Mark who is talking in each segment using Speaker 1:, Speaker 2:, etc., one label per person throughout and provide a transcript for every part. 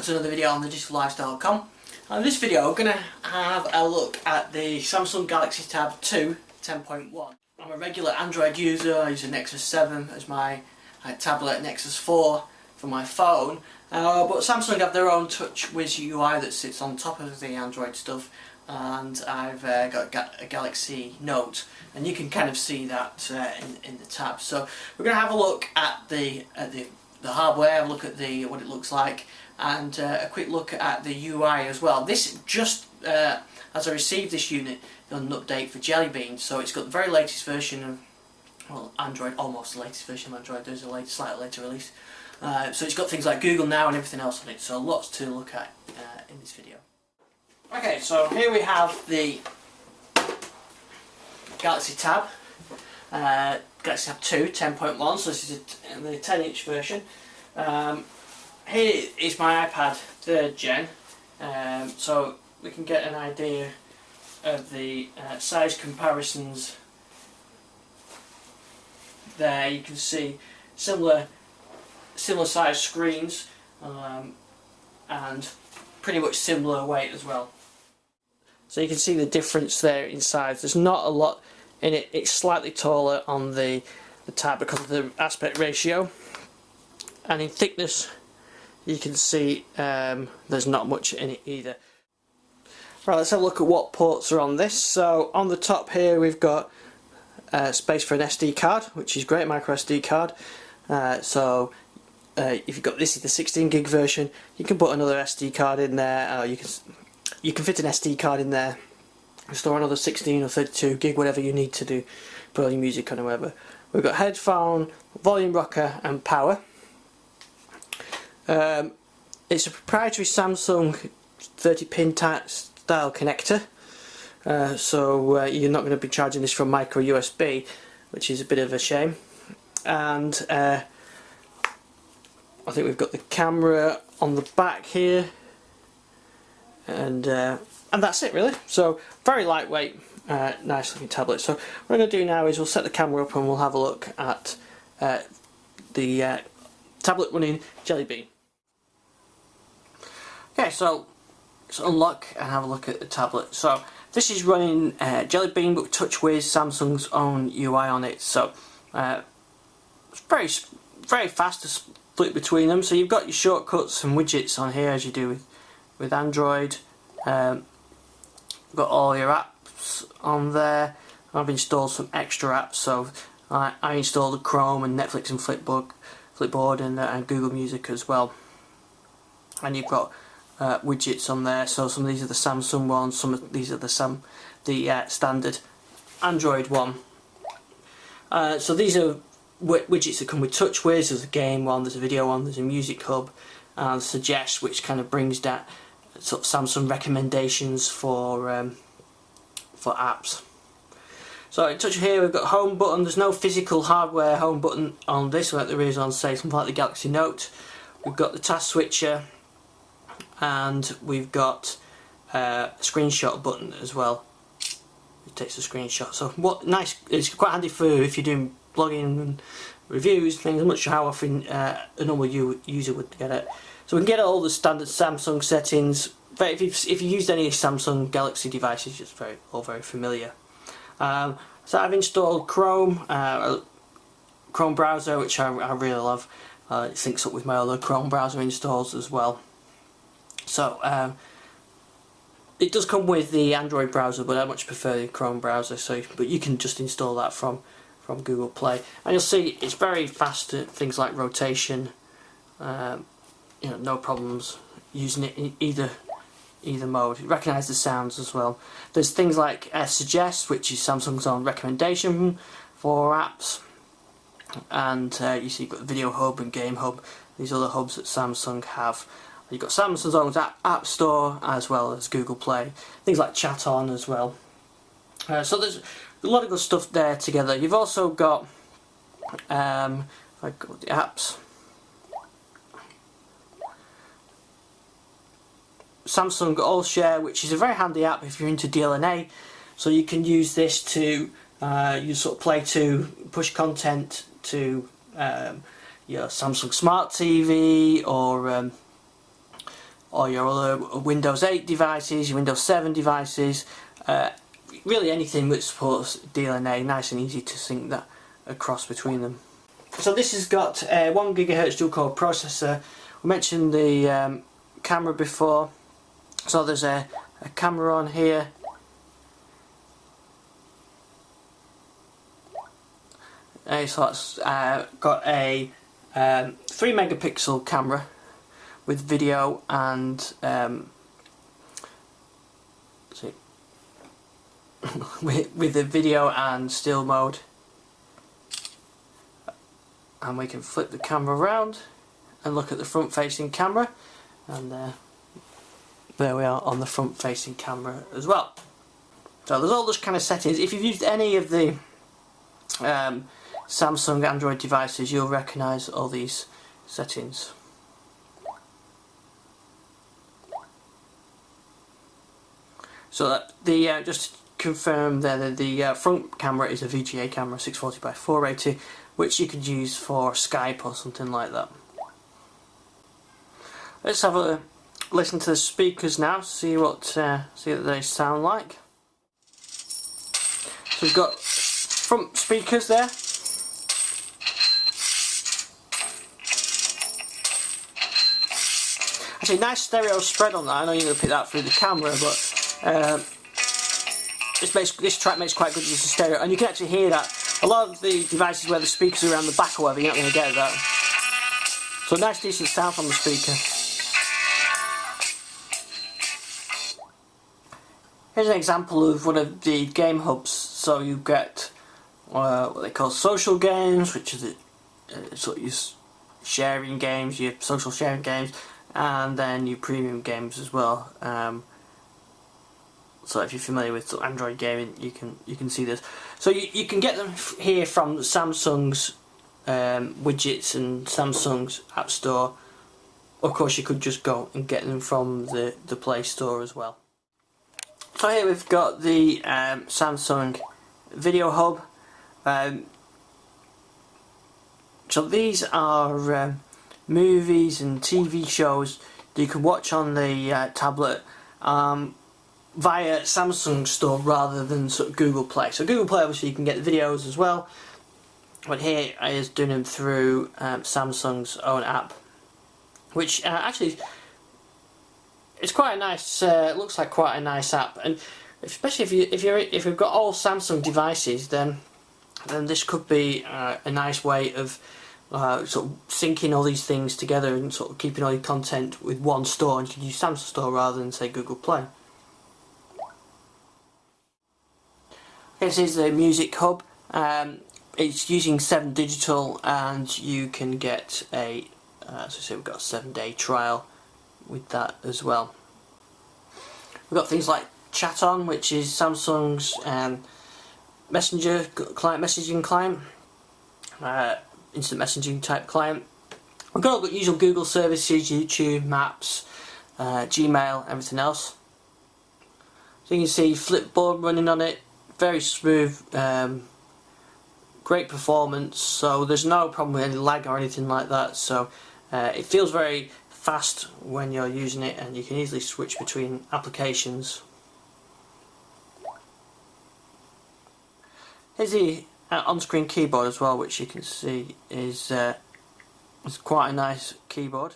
Speaker 1: welcome to another video on thedigital-lifestyle.com. In this video we're going to have a look at the Samsung Galaxy Tab 2 10.1. I'm a regular Android user. I use a Nexus 7 as my tablet, Nexus 4 for my phone, but Samsung have their own TouchWiz UI that sits on top of the Android stuff, and I've got a Galaxy Note, and you can kind of see that in the tab. So we're going to have a look at the hardware, have a look at what it looks like, and a quick look at the UI as well. This just as I received this unit, done an update for Jelly Bean, so it's got the very latest version of, well, Android, almost the latest version of Android. There's a slightly later release. So it's got things like Google Now and everything else on it, so lots to look at in this video. Okay, so here we have the Galaxy Tab, Galaxy Tab 2 10.1, so this is the 10-inch version. Here is my iPad 3rd gen, so we can get an idea of the size comparisons there. You can see similar size screens, and pretty much similar weight as well. So you can see the difference there in size. There's not a lot in it. It's slightly taller on the tab because of the aspect ratio, and in thickness you can see there's not much in it either. Right, let's have a look at what ports are on this. So on the top here we've got space for an SD card, which is great, MicroUSB card. If you've got, this is the 16 gig version, you can put another SD card in there. You can fit an SD card in there, store another 16 or 32 gig, whatever you need to do, put all your music on or whatever. We've got headphone, volume rocker and power. It's a proprietary Samsung 30-pin style connector, so you're not going to be charging this from MicroUSB, which is a bit of a shame. And I think we've got the camera on the back here, and that's it really. So very lightweight, nice looking tablet. So what I'm going to do now is we'll set the camera up and we'll have a look at the tablet running Jelly Bean. Okay, so let's unlock and have a look at the tablet. So this is running Jelly Bean but TouchWiz, Samsung's own UI on it. So it's very fast to split between them. So you've got your shortcuts and widgets on here as you do with Android. You've got all your apps on there. I've installed some extra apps, so I installed Chrome and Netflix and Flipboard and Google Music as well. And you've got widgets on there. So some of these are the Samsung ones, some of these are the standard Android one. So these are widgets that come with TouchWiz. There's a game one, there's a video one, there's a music hub, and Suggest, which kind of brings that sort of Samsung recommendations for apps. So in touch here we've got home button. There's no physical hardware home button on this like there is on, say, something like the Galaxy Note. We've got the task switcher, and we've got a screenshot button as well. It takes a screenshot. So what nice, it's quite handy for if you're doing blogging and reviews, things. I'm not sure how often a normal user would get it. So we can get all the standard Samsung settings. But if you used any Samsung Galaxy devices, it's all very familiar. So I've installed Chrome, Chrome browser, which I really love. It syncs up with my other Chrome browser installs as well. So it does come with the Android browser, but I much prefer the Chrome browser. But you can just install that from Google Play, and you'll see it's very fast at things like rotation. No problems using it in either mode. It recognises the sounds as well. There's things like Suggest, which is Samsung's own recommendation for apps, and you see you've got Video Hub and Game Hub, these other hubs that Samsung have. You've got Samsung's own app store as well as Google Play, things like Chat On as well. So there's a lot of good stuff there together. You've also got, if I go to the apps, Samsung All Share, which is a very handy app if you're into DLNA. So you can use this to you sort of play to push content to your Samsung Smart TV or or your other Windows 8 devices, your Windows 7 devices, really anything that supports DLNA, nice and easy to sync that across between them. So this has got a 1 GHz dual core processor. We mentioned the camera before, so there's a camera on here. So it's got a 3 megapixel camera with video and with the video and still mode, and we can flip the camera around and look at the front facing camera, and there we are on the front facing camera as well. So there's all those kind of settings. If you've used any of the Samsung Android devices, you'll recognise all these settings. So that the just to confirm there, the front camera is a VGA camera, 640 by 480, which you could use for Skype or something like that. Let's have a listen to the speakers now, see what they sound like. So we've got front speakers there. Actually, nice stereo spread on that. I know you're going to pick that through the camera, but this track makes quite good use of stereo, and you can actually hear that. A lot of the devices where the speakers are around the back or whatever, you're not going to get that. So nice decent sound from the speaker. Here's an example of one of the game hubs. So you get what they call social games, which is sort of your sharing games, your social sharing games, and then your premium games as well. So if you're familiar with Android gaming, you can see this. So you can get them here from Samsung's widgets and Samsung's App Store. Of course, you could just go and get them from the Play Store as well. So here we've got the Samsung Video Hub. So these are movies and TV shows that you can watch on the tablet via Samsung Store rather than sort of Google Play. So Google Play, obviously you can get the videos as well, but here is doing them through Samsung's own app, which actually it's quite a nice. Looks like quite a nice app, and especially if you've got all Samsung devices, then this could be a nice way of sort of syncing all these things together and sort of keeping all your content with one store, and you can use Samsung Store rather than say Google Play. This is the Music Hub. It's using 7 Digital, and you can get a as I say, we've got a 7-day trial with that as well. We've got things like Chat On, which is Samsung's messenger client, messaging client, instant messaging type client. We've got all the usual Google services, YouTube, Maps, Gmail, everything else. So you can see Flipboard running on it, very smooth, great performance, so there's no problem with any lag or anything like that. So it feels very fast when you're using it, and you can easily switch between applications. Here's the on-screen keyboard as well, which you can see is quite a nice keyboard.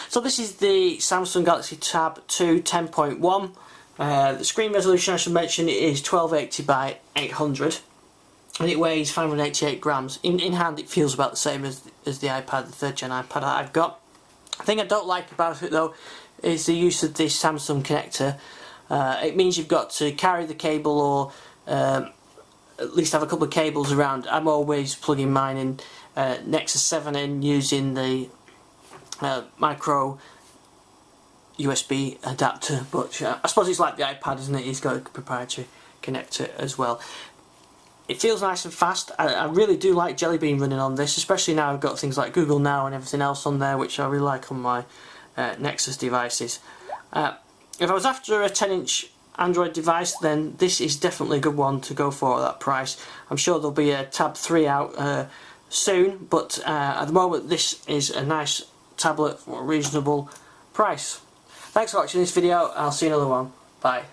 Speaker 1: So this is the Samsung Galaxy Tab 2 10.1. The screen resolution, I should mention, is 1280 by 800, and it weighs 588 grams. In hand it feels about the same as the iPad, the 3rd gen iPad I've got. The thing I don't like about it though is the use of this Samsung connector. It means you've got to carry the cable, or at least have a couple of cables around. I'm always plugging mine in Nexus 7 in using the MicroUSB adapter, but I suppose it's like the iPad, isn't it? It's got a proprietary connector as well. It feels nice and fast. I really do like Jelly Bean running on this, especially now I've got things like Google Now and everything else on there, which I really like on my Nexus devices. If I was after a 10-inch Android device, then this is definitely a good one to go for at that price. I'm sure there'll be a Tab 3 out soon, but at the moment this is a nice tablet for a reasonable price. Thanks for watching this video, and I'll see you in another one. Bye.